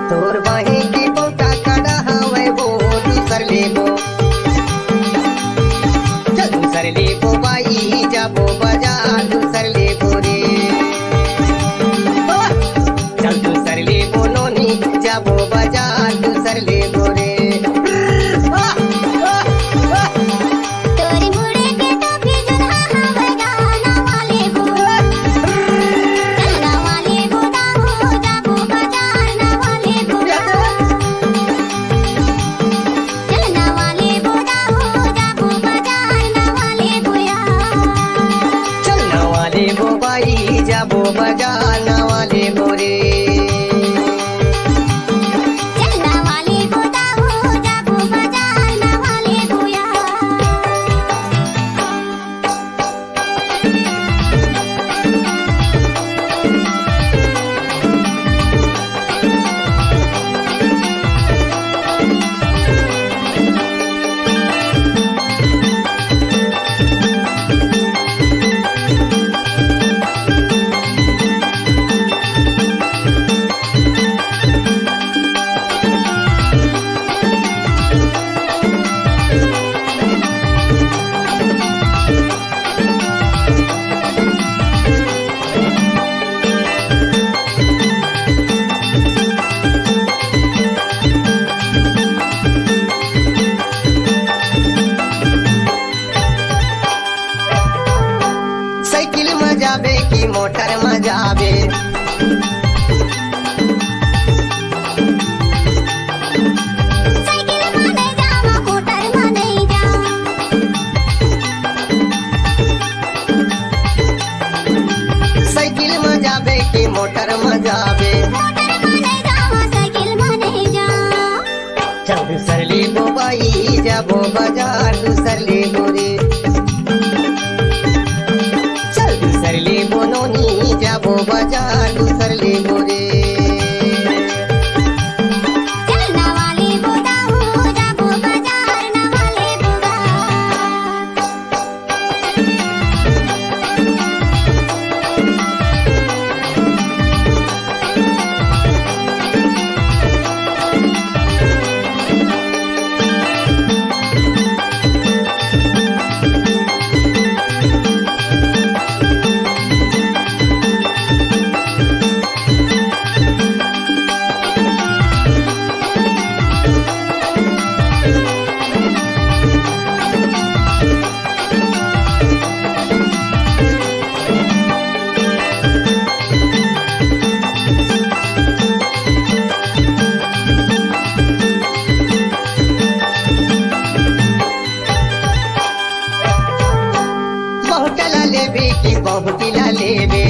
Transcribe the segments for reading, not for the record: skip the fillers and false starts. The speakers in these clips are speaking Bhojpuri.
तोर बाही की बोटा खड़ा हवे वो दूसर लेबो चल दूसर लेबो बाई जाबो बाजार दूसर लेबो रे चल दूसर लेबो नोनी जाबो बाजार दूसर लेबो रे जाबो बाजार नवा लेबो रे चलना वाले बोदा हो जाबो बाजार नवा लेबो या साइकिल में जाबे की मोटर में जाबे साइकिल में नहीं जावा मोटर में नहीं जा साइकिल में जाबे की मोटर में जाबे मोटर में नहीं जावा साइकिल में नहीं जा चल दूसर लेबो बाई जाबो बाजार दूसर लेबो रे चल दूसर लेबो नोनी जाबो बाजार दूसर लेबो रे चलना वाले बोदा हो जाबो बाजार नवा लेबो या बहुटला लेबे की बहुटिला लेबे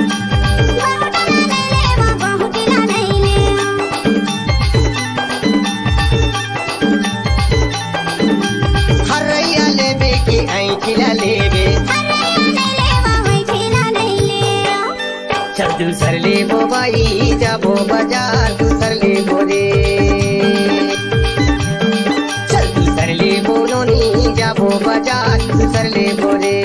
बहुटला ले लेवा बहुटिला नहीं ले हरैया लेबे की ऐठिला लेबे हरैया ले लेवा वैठिला नहीं ले चल दूसर लेबो बाई जाबो बाजार दूसर लेबो रे चल दूसर लेबो नोनी जाबो बाजार दूसर लेबो रे